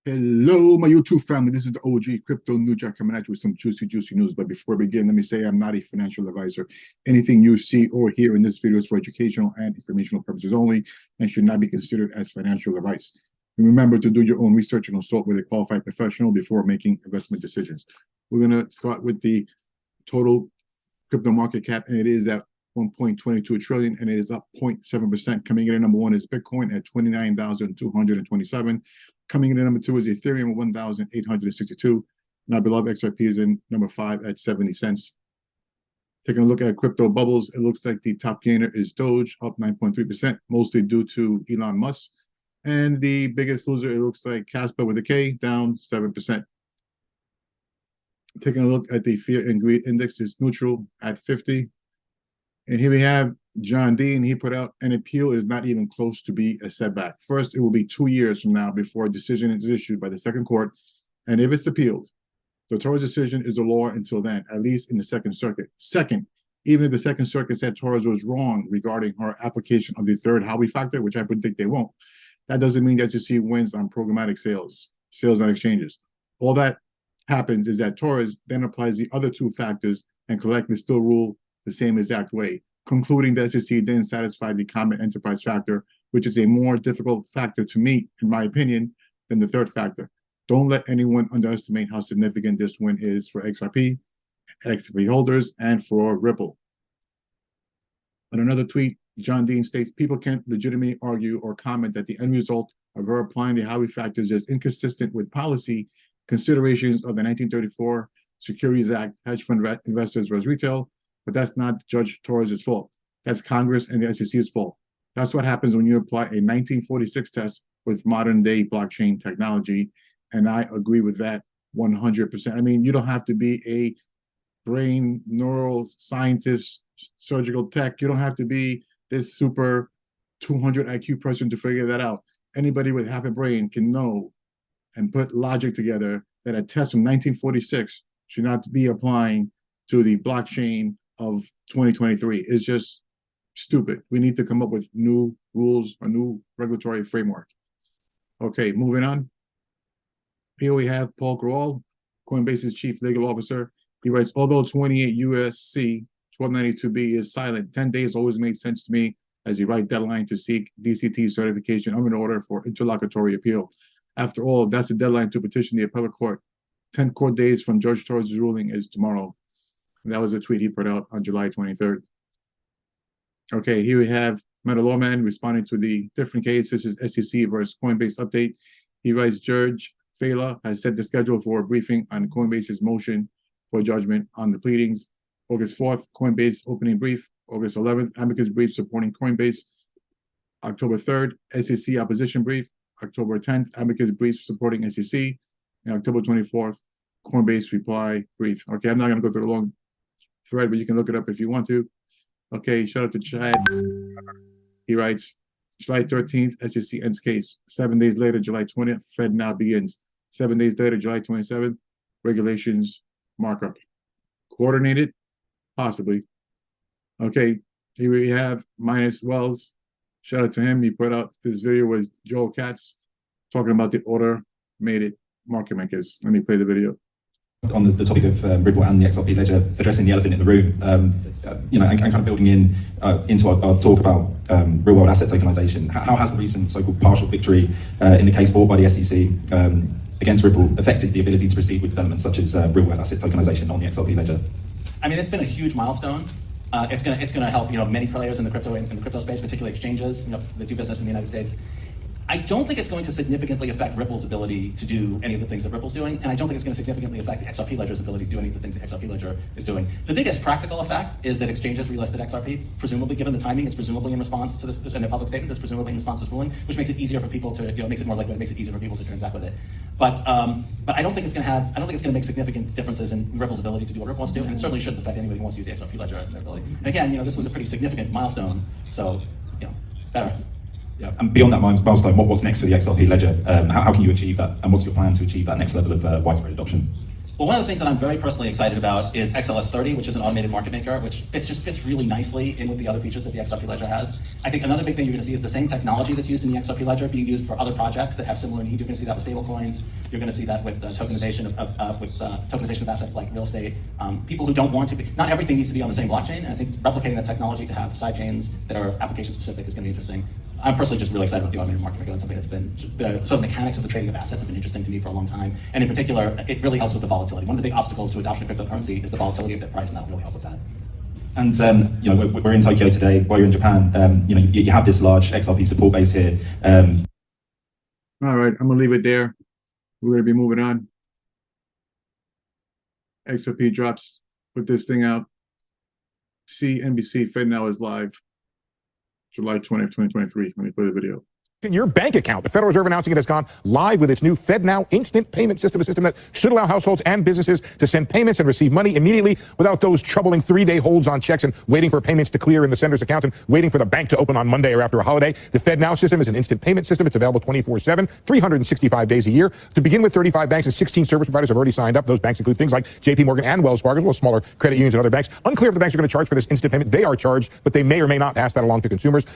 Hello, my YouTube family. This is the OG Crypto New Jack coming at you with some juicy news. But before we begin, let me say I'm not a financial advisor. Anything you see or hear in this video is for educational and informational purposes only and should not be considered as financial advice. And remember to do your own research and consult with a qualified professional before making investment decisions. We're going to start with the total crypto market cap, and it is at 1.22 trillion, and it is up 0.7%. Coming in at number one is Bitcoin at 29,227. Coming in at number two is Ethereum at 1,862. And our beloved XRP is in number five at 70 cents. Taking a look at crypto bubbles, it looks like the top gainer is Doge, up 9.3%, mostly due to Elon Musk. And the biggest loser, it looks like Casper with a K, down 7%. Taking a look at the fear and greed index is neutral at 50. And here we have John Dean. He put out an appeal is not even close to be a setback. First, it will be 2 years from now before a decision is issued by the second court. And if it's appealed, the Torres decision is the law until then, at least in the Second Circuit. Second, even if the Second Circuit said Torres was wrong regarding her application of the third Howey factor, which I predict they won't, that doesn't mean the SEC wins on programmatic sales on exchanges. All that happens is that Torres then applies the other two factors and collectively still rule the same exact way, concluding that SEC didn't satisfy the common enterprise factor, which is a more difficult factor to meet, in my opinion, than the third factor. Don't let anyone underestimate how significant this win is for XRP holders, and for Ripple. On another tweet, John Dean states, people can't legitimately argue or comment that the end result of her applying the Howey factors is inconsistent with policy considerations of the 1934 Securities Act, hedge fund investors versus retail, but that's not Judge Torres' fault. That's Congress and the SEC's fault. That's what happens when you apply a 1946 test with modern day blockchain technology. And I agree with that 100%. I mean, you don't have to be a brain neural scientist, surgical tech. You don't have to be this super 200 IQ person to figure that out. Anybody with half a brain can know and put logic together that a test from 1946 should not be applying to the blockchain of 2023. It's just stupid. We need to come up with new rules, a new regulatory framework. Okay, moving on. Here we have Paul Grewal, Coinbase's chief legal officer. He writes, although 28 USC 1292B is silent, 10 days always made sense to me as the right deadline to seek DCT certification of an order for interlocutory appeal. After all, that's the deadline to petition the appellate court. 10 court days from Judge Torres' ruling is tomorrow. And that was a tweet he put out on July 23rd. Okay, here we have Meta Lawman responding to the different case. This is SEC versus Coinbase update. He writes, Judge Fela has set the schedule for a briefing on Coinbase's motion for judgment on the pleadings. August 4th, Coinbase opening brief. August 11th, amicus brief supporting Coinbase. October 3rd, SEC opposition brief. October 10th, amicus brief supporting SEC. And October 24th, Coinbase reply brief. Okay, I'm not going to go through the long thread, but you can look it up if you want to. Okay, shout out to Chad. He writes, July 13th, SEC ends case. 7 days later, July 20th, Fed now begins. 7 days later, July 27th, regulations markup. Coordinated? Possibly. Okay, here we have Minus Wells. Shout out to him. He put out this video with Joel Katz talking about the automated market makers. Let me play the video. On the topic of Ripple and the XRP ledger, addressing the elephant in the room, and kind of building into our talk about real-world asset tokenization. How has the recent so-called partial victory in the case brought by the SEC against Ripple affected the ability to proceed with developments such as real-world asset tokenization on the XRP ledger? I mean, it's been a huge milestone. It's gonna help many players in the crypto space, particularly exchanges that do business in the United States. I don't think it's going to significantly affect Ripple's ability to do any of the things that Ripple's doing, and I don't think it's going to significantly affect the XRP ledger's ability to do any of the things the XRP ledger is doing. The biggest practical effect is that exchanges relisted XRP, presumably given the timing, it's presumably in response to this, in a public statement, it's presumably in response to this ruling, which makes it easier for people to, makes it more liquid, makes it easier for people to transact with it. But I don't think it's going to make significant differences in Ripple's ability to do what Ripple wants to do, and it certainly shouldn't affect anybody who wants to use the XRP ledger and their ability. And again, this was a pretty significant milestone, so better. Yeah, and beyond that milestone, what's next for the XRP ledger? How can you achieve that, and what's your plan to achieve that next level of widespread adoption? Well, one of the things that I'm very personally excited about is XLS30, which is an automated market maker, which fits really nicely in with the other features that the XRP Ledger has. I think another big thing you're going to see is the same technology that's used in the XRP Ledger being used for other projects that have similar needs. You're going to see that with stablecoins. You're going to see that with tokenization of assets like real estate. People who don't want to be, not everything needs to be on the same blockchain. And I think replicating that technology to have side chains that are application specific is going to be interesting. I'm personally just really excited about the automated market maker. That's something that's been, the sort of mechanics of the trading of assets have been interesting to me for a long time. And in particular, it really helps with the volatility. One of the big obstacles to adoption of cryptocurrency is the volatility of the price, and that will really help with that. And you know, we're in Tokyo today. While you're in Japan, you know, you have this large XRP support base here. All right, I'm gonna leave it there. We're gonna be moving on. XRP drops, put this thing out. CNBC Fed Now is live. July 20th, 2023. Let me play the video. In your bank account, the Federal Reserve announcing it has gone live with its new FedNow instant payment system, a system that should allow households and businesses to send payments and receive money immediately without those troubling 3-day holds on checks and waiting for payments to clear in the sender's account and waiting for the bank to open on Monday or after a holiday. The FedNow system is an instant payment system. It's available 24/7, 365 days a year. To begin with, 35 banks and 16 service providers have already signed up. Those banks include things like JP Morgan and Wells Fargo, as well as smaller credit unions and other banks. Unclear if the banks are going to charge for this instant payment. They are charged, but they may or may not pass that along to consumers.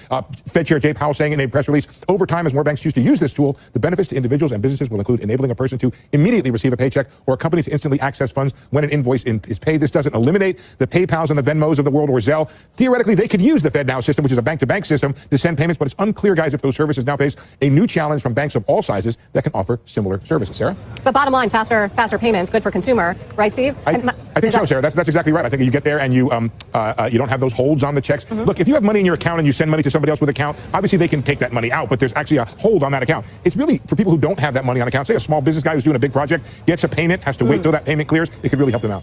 Fed Chair Jay Powell saying in a press release, over time, as more banks choose to use this tool, the benefits to individuals and businesses will include enabling a person to immediately receive a paycheck or a company to instantly access funds when an invoice is paid. This doesn't eliminate the PayPals and the Venmos of the world or Zelle. Theoretically, they could use the FedNow system, which is a bank-to-bank system, to send payments, but it's unclear, guys, if those services now face a new challenge from banks of all sizes that can offer similar services. Sarah? But bottom line, faster payments, good for consumer, right, Steve? I think so, Sarah. That's exactly right. I think you get there and you don't have those holds on the checks. Mm-hmm. Look, if you have money in your account and you send money to somebody else with an account, obviously they can take that money out, but there's actually a hold on that account. It's really for people who don't have that money on account. Say a small business guy who's doing a big project gets a payment, has to wait till that payment clears. It could really help them out.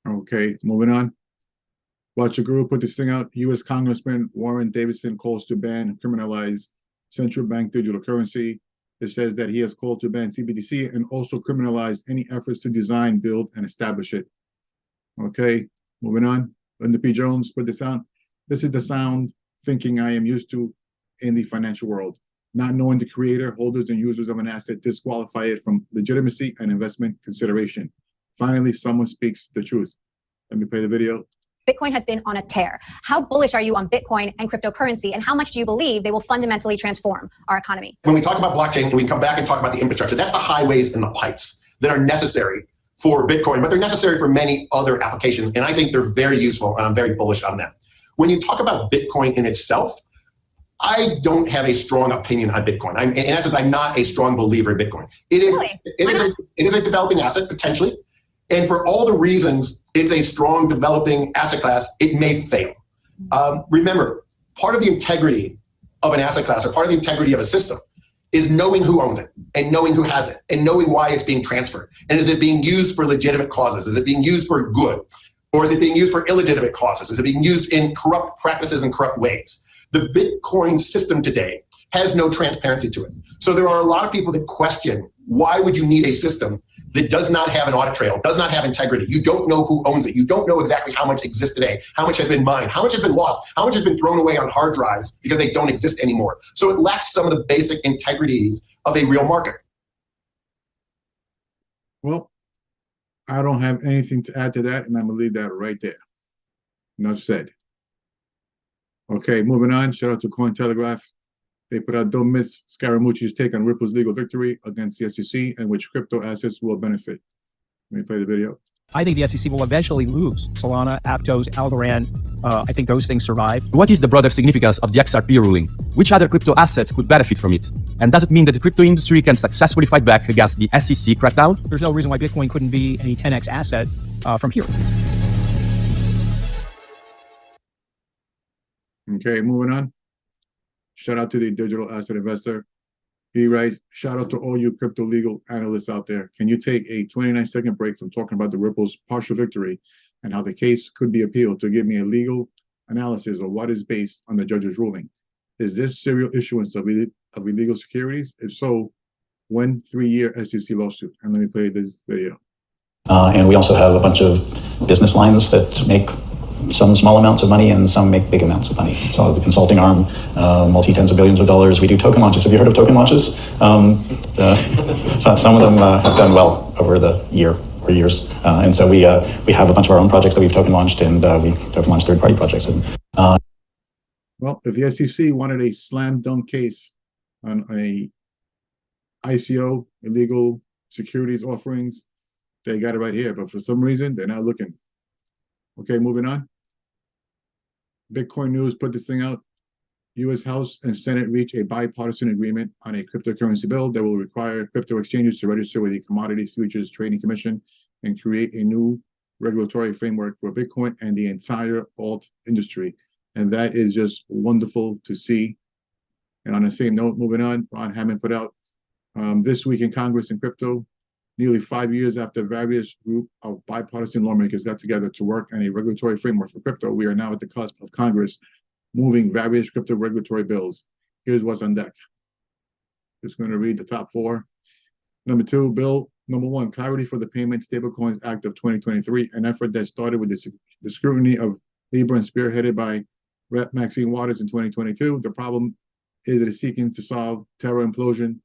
Okay, moving on. Watch your group put this thing out. U.S. Congressman Warren Davidson calls to ban and criminalize central bank digital currency. It says that he has called to ban CBDC and also criminalize any efforts to design, build, and establish it. Okay, moving on. Linda P. Jones put this out. This is the sound thinking I am used to in the financial world. Not knowing the creator, holders, and users of an asset disqualify it from legitimacy and investment consideration. Finally, someone speaks the truth. Let me play the video. Bitcoin has been on a tear. How bullish are you on Bitcoin and cryptocurrency, and how much do you believe they will fundamentally transform our economy? When we talk about blockchain, we come back and talk about the infrastructure. That's the highways and the pipes that are necessary for Bitcoin, but they're necessary for many other applications, and I think they're very useful, and I'm very bullish on them. When you talk about Bitcoin in itself, I don't have a strong opinion on Bitcoin. In essence, I'm not a strong believer in Bitcoin. It is a developing asset, potentially. And for all the reasons it's a strong developing asset class, it may fail. Remember, part of the integrity of an asset class or part of the integrity of a system is knowing who owns it and knowing who has it and knowing why it's being transferred. And is it being used for legitimate causes? Is it being used for good? Or is it being used for illegitimate causes? Is it being used in corrupt practices and corrupt ways? The Bitcoin system today has no transparency to it. So there are a lot of people that question, why would you need a system that does not have an audit trail, does not have integrity? You don't know who owns it. You don't know exactly how much exists today, how much has been mined, how much has been lost, how much has been thrown away on hard drives because they don't exist anymore. So it lacks some of the basic integrities of a real market. Well, I don't have anything to add to that, and I'm gonna leave that right there. Enough said. Okay, moving on. Shout out to Cointelegraph. They put out "Don't Miss Scaramucci's take on Ripple's legal victory against the SEC and which crypto assets will benefit." Let me play the video. I think the SEC will eventually lose Solana, Aptos, Algorand. I think those things survive. What is the broader significance of the XRP ruling? Which other crypto assets could benefit from it? And does it mean that the crypto industry can successfully fight back against the SEC crackdown? There's no reason why Bitcoin couldn't be a 10x asset from here. Okay, moving on. Shout out to the digital asset investor. He writes, shout out to all you crypto legal analysts out there. Can you take a 29-second break from talking about the Ripple's partial victory and how the case could be appealed to give me a legal analysis of what is based on the judge's ruling? Is this serial issuance of illegal securities? If so, when 3-year SEC lawsuit? And let me play this video. And we also have a bunch of business lines that make some small amounts of money and some make big amounts of money. So the consulting arm, multi-tens of billions of dollars. We do token launches. Have you heard of token launches? Some of them have done well over the year or years. And so we have a bunch of our own projects that we've token launched, and we token launched third-party projects. And, well, if the SEC wanted a slam dunk case on a ICO, illegal securities offerings, they got it right here. But for some reason, they're not looking. Okay, moving on. Bitcoin News put this thing out. U.S. House and Senate reach a bipartisan agreement on a cryptocurrency bill that will require crypto exchanges to register with the Commodities Futures Trading Commission and create a new regulatory framework for Bitcoin and the entire alt industry. And that is just wonderful to see. And on the same note, moving on, Ron Hammond put out This Week in Congress and Crypto, nearly 5 years after various group of bipartisan lawmakers got together to work on a regulatory framework for crypto, we are now at the cusp of Congress moving various crypto regulatory bills. Here's what's on deck. Just going to read the top four. Number two, bill number one, clarity for the Payment Stablecoins Act of 2023, an effort that started with the scrutiny of Libra and spearheaded by Rep. Maxine Waters in 2022. The problem is it is seeking to solve Terra implosion,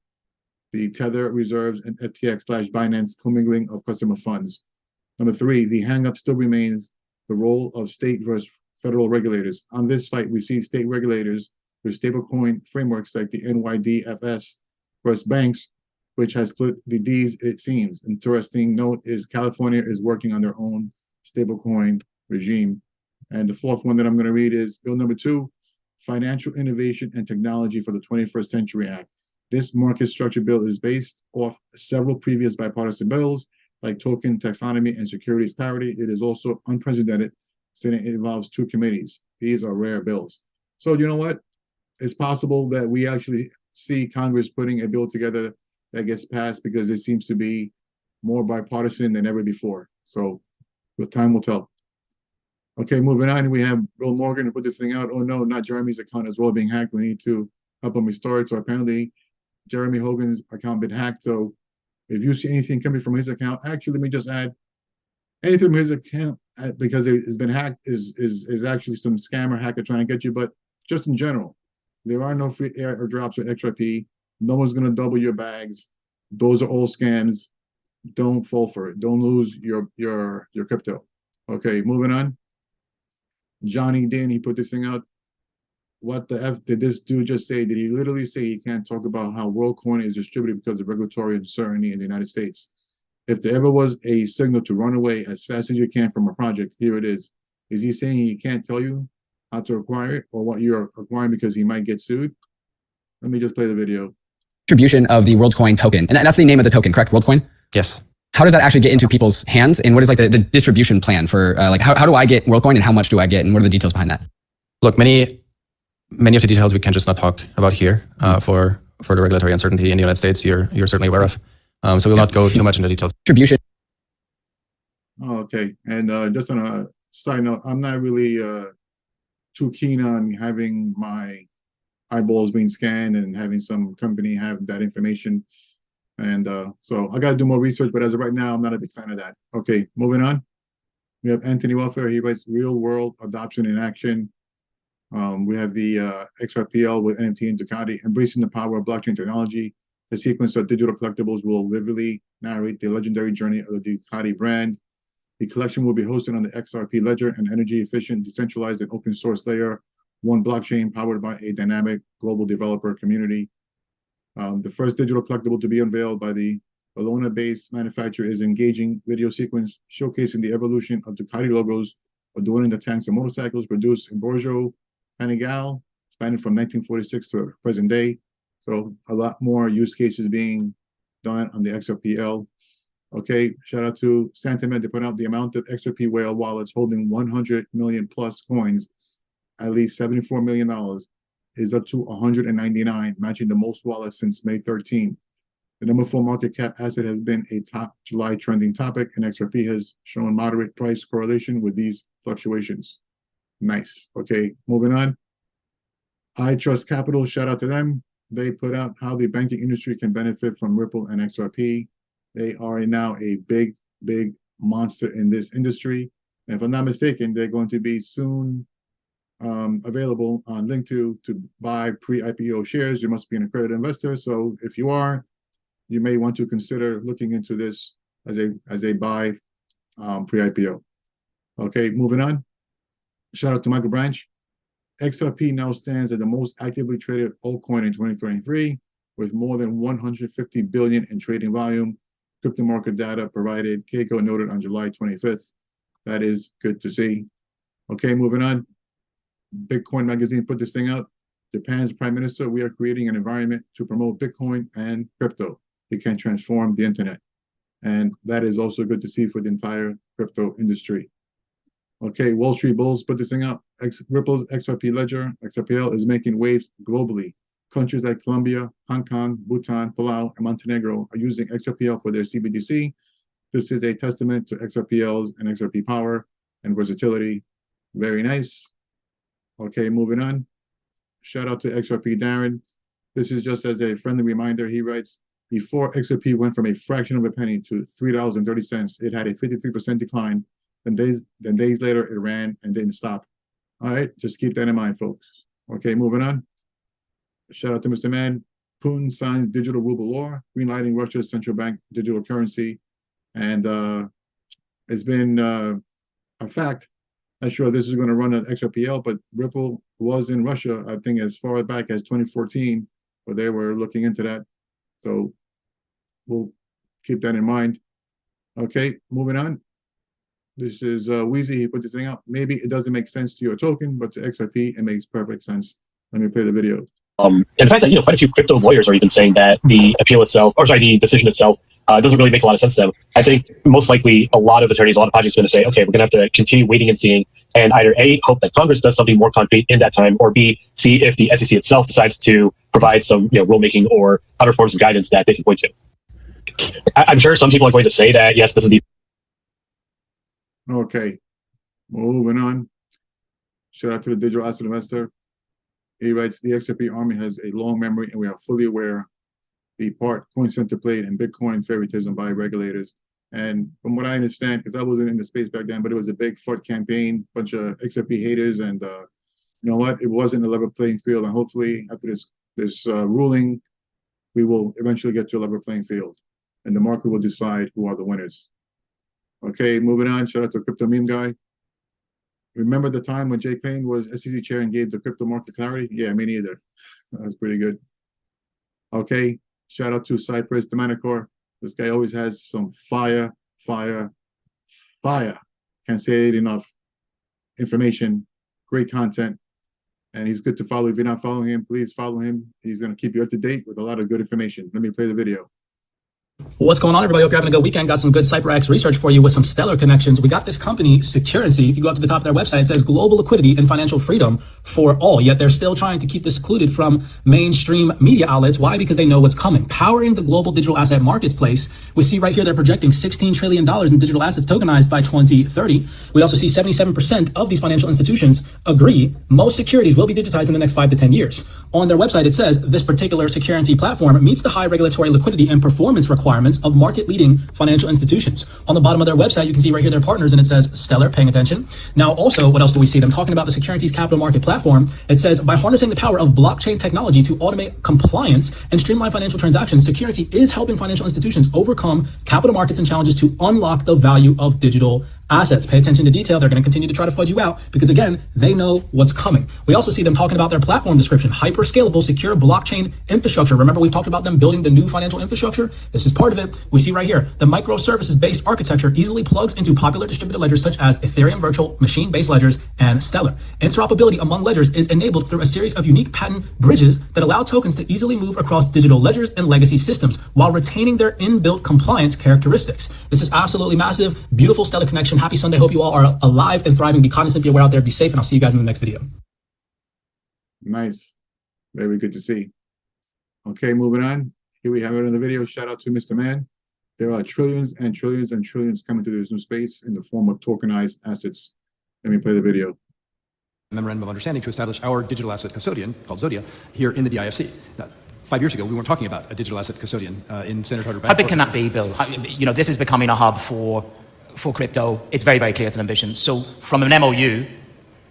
the Tether reserves, and FTX/Binance commingling of customer funds. Number three, the hang-up still remains the role of state versus federal regulators. On this fight, we see state regulators with stablecoin frameworks like the NYDFS versus banks, which has split the Ds, it seems. Interesting note is California is working on their own stablecoin regime. And the fourth one that I'm going to read is bill number two, Financial Innovation and Technology for the 21st Century Act. This market structure bill is based off several previous bipartisan bills like token taxonomy and securities clarity. It is also unprecedented since it involves two committees. These are rare bills. So you know what? It's possible that we actually see Congress putting a bill together that gets passed because it seems to be more bipartisan than ever before. So the time will tell. Okay, moving on, we have Bill Morgan to put this thing out. Oh no, not Jeremy's account as well being hacked. We need to help him restore it. So apparently Jeremy Hogan's account been hacked. So if you see anything coming from his account, actually let me just add anything from his account because it has been hacked is actually some scammer hacker trying to get you. But just in general, there are no free airdrops with XRP. No one's gonna double your bags. Those are all scams. Don't fall for it. Don't lose your crypto. Okay, moving on. Johnny Din, he put this thing out. What the F did this dude just say? Did he literally say he can't talk about how WorldCoin is distributed because of regulatory uncertainty in the United States? If there ever was a signal to run away as fast as you can from a project, here it is. Is he saying he can't tell you how to acquire it or what you're acquiring because he might get sued? Let me just play the video. Distribution of the WorldCoin token. And that's the name of the token, correct? WorldCoin? Yes. How does that actually get into people's hands? And what is like the distribution plan for like how do I get WorldCoin and how much do I get and what are the details behind that? Look, many of the details we can just not talk about here for the regulatory uncertainty in the United States. You're certainly aware of. So we'll not go too much into details. Distribution. Oh, okay. And just on a side note, I'm not really too keen on having my eyeballs being scanned and having some company have that information. And so I got to do more research, but as of right now, I'm not a big fan of that. Okay, moving on. We have Anthony Welfare. He writes real world adoption in action. We have the XRPL with NFT and Ducati, embracing the power of blockchain technology. The sequence of digital collectibles will literally narrate the legendary journey of the Ducati brand. The collection will be hosted on the XRP ledger, an energy efficient, decentralized, and open source layer, one blockchain powered by a dynamic global developer community. The first digital collectible to be unveiled by the Bologna-based manufacturer is engaging video sequence showcasing the evolution of Ducati logos adorning the tanks of motorcycles produced in Borgo Panigale, spanning from 1946 to present day. So a lot more use cases being done on the XRPL. Okay, shout out to Santiment. They put out the amount of XRP whale wallets holding 100 million plus coins, at least $74 million. Is up to 199, matching the most wallets since May 13. The number 4 market cap asset has been a top July trending topic, and XRP has shown moderate price correlation with these fluctuations. Nice. Okay, moving on. I Trust Capital, shout out to them. They put out how the banking industry can benefit from Ripple and XRP. They are now a big monster in this industry. And if I'm not mistaken, they're going to be soon available on Link2 to buy pre-IPO shares. You must be an accredited investor. So if you are, you may want to consider looking into this as a buy pre-IPO. Okay, moving on. Shout out to Michael Branch. XRP now stands as the most actively traded altcoin in 2023, with more than 150 billion in trading volume. Crypto market data provided, Keiko noted on July 25th. That is good to see. Okay, moving on. Bitcoin Magazine put this thing out. Japan's Prime Minister, we are creating an environment to promote Bitcoin and crypto. It can transform the internet. And that is also good to see for the entire crypto industry. Okay, Wall Street Bulls put this thing out. Ripple's XRP ledger, XRPL, is making waves globally. Countries like Colombia, Hong Kong, Bhutan, Palau, and Montenegro are using XRPL for their CBDC. This is a testament to XRPL's and XRP power and versatility. Very nice. Okay, moving on. Shout out to XRP Darren. This is just as a friendly reminder. He writes, before XRP went from a fraction of a penny to $3.30, it had a 53% decline. Then days later, it ran and didn't stop. All right, just keep that in mind, folks. Okay, moving on. Shout out to Mr. Mann. Putin signs digital ruble law, greenlighting Russia's central bank digital currency. And it's been a fact. Not sure this is going to run an XRPL, but Ripple was in Russia, I think, as far back as 2014, where they were looking into that. So we'll keep that in mind. Okay, moving on. This is Wheezy. He put this thing out. Maybe it doesn't make sense to your token, but to XRP, it makes perfect sense. Let me play the video. And the fact that, quite a few crypto lawyers are even saying that the appeal itself, the decision itself, doesn't really make a lot of sense to them. I think most likely a lot of attorneys, a lot of projects are going to say, okay, we're going to have to continue waiting and seeing, and either A, hope that Congress does something more concrete in that time, or B, see if the SEC itself decides to provide some rulemaking or other forms of guidance that they can point to. I'm sure some people are going to say that, yes, this is the... Okay, moving on. Shout out to the digital asset investor. He writes, the XRP army has a long memory, and we are fully aware the part Coin Center played in Bitcoin favoritism by regulators. And from what I understand, because I wasn't in the space back then, but it was a big FUD campaign, bunch of XRP haters, and you know what? It wasn't a level playing field. And hopefully, after this ruling, we will eventually get to a level playing field, and the market will decide who are the winners. Okay, moving on. Shout out to Crypto Meme Guy. Remember the time when Jay Clayton was SEC chair and gave the crypto market clarity? Yeah, me neither. That was pretty good. Okay, shout out to Cypress Domenicore. This guy always has some fire. Can't say it enough. Information, great content, and he's good to follow. If you're not following him, please follow him. He's going to keep you up to date with a lot of good information. Let me play the video. What's going on, everybody? Hope you're having a good weekend. Got some good CyberX research for you with some stellar connections. We got this company, Securrency. If you go up to the top of their website, it says global liquidity and financial freedom for all. Yet they're still trying to keep this secluded from mainstream media outlets. Why? Because they know what's coming. Powering the global digital asset marketplace. We see right here they're projecting $16 trillion in digital assets tokenized by 2030. We also see 77% of these financial institutions agree most securities will be digitized in the next 5 to 10 years. On their website, it says this particular Securrency platform meets the high regulatory liquidity and performance requirements of market-leading financial institutions. On the bottom of their website, you can see right here their partners, and it says stellar, paying attention. Now, also, what else do we see? Them talking about the Securrency's capital market platform. It says, by harnessing the power of blockchain technology to automate compliance and streamline financial transactions, Securrency is helping financial institutions overcome capital markets and challenges to unlock the value of digital assets. Pay attention to detail. They're going to continue to try to fudge you out because, again, they know what's coming. We also see them talking about their platform description, hyper-scalable, secure blockchain infrastructure. Remember, we talked about them building the new financial infrastructure? This is part of it. We see right here, the microservices-based architecture easily plugs into popular distributed ledgers such as Ethereum virtual machine-based ledgers and Stellar. Interoperability among ledgers is enabled through a series of unique patent bridges that allow tokens to easily move across digital ledgers and legacy systems while retaining their inbuilt compliance characteristics. This is absolutely massive, beautiful Stellar connection. Happy Sunday. Hope you all are alive and thriving. Be cognizant, be aware out there, be safe, and I'll see you guys in the next video. Nice. Very good to see. Okay, moving on. Here we have it in the video. Shout out to Mr. Mann. There are trillions and trillions and trillions coming to this new space in the form of tokenized assets. Let me play the video. Memorandum of understanding to establish our digital asset custodian called Zodia here in the DIFC. Now, 5 years ago, we weren't talking about a digital asset custodian in Senator Hunter. How big can that be, Bill? You know, this is becoming a hub for for crypto, it's very, very clear it's an ambition. So from an MOU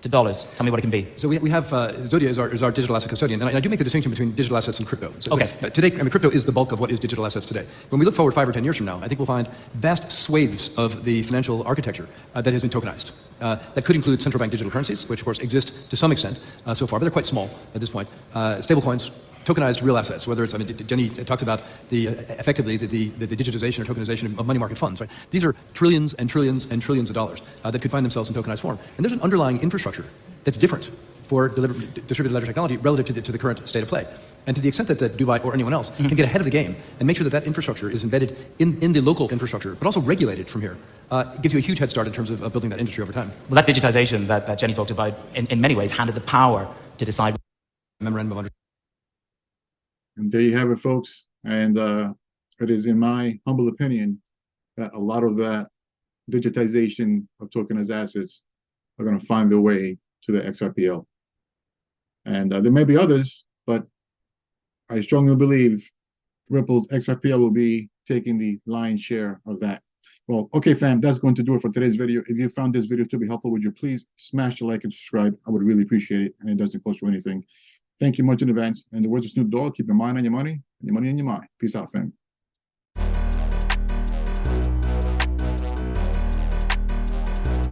to dollars, tell me what it can be. So we have Zodia is our digital asset custodian, and I do make the distinction between digital assets and crypto. Okay. So today, I mean, crypto is the bulk of what is digital assets today. When we look forward 5 or 10 years from now, I think we'll find vast swathes of the financial architecture that has been tokenized. That could include central bank digital currencies, which of course exist to some extent so far, but they're quite small at this point. Stablecoins, tokenized real assets, whether it's, I mean, Jenny talks about effectively the digitization or tokenization of money market funds, right? These are trillions and trillions and trillions of dollars that could find themselves in tokenized form. And there's an underlying infrastructure that's different for distributed ledger technology relative to the current state of play. And to the extent that Dubai or anyone else can get ahead of the game and make sure that that infrastructure is embedded in the local infrastructure, but also regulated from here, it gives you a huge head start in terms of building that industry over time. Well, that digitization that Jenny talked about, in many ways, handed the power to decide. Memorandum of understanding. And there you have it, folks. And it is, in my humble opinion, that a lot of that digitization of tokenized assets are going to find their way to the XRPL. And there may be others, but I strongly believe Ripple's XRPL will be taking the lion's share of that. Well, okay, fam, that's going to do it for today's video. If you found this video to be helpful, would you please smash the like and subscribe? I would really appreciate it, and it doesn't cost you anything. Thank you much in advance. And the words of Snoop Dogg, keep your mind on your money, and your money on your mind. Peace out, fam.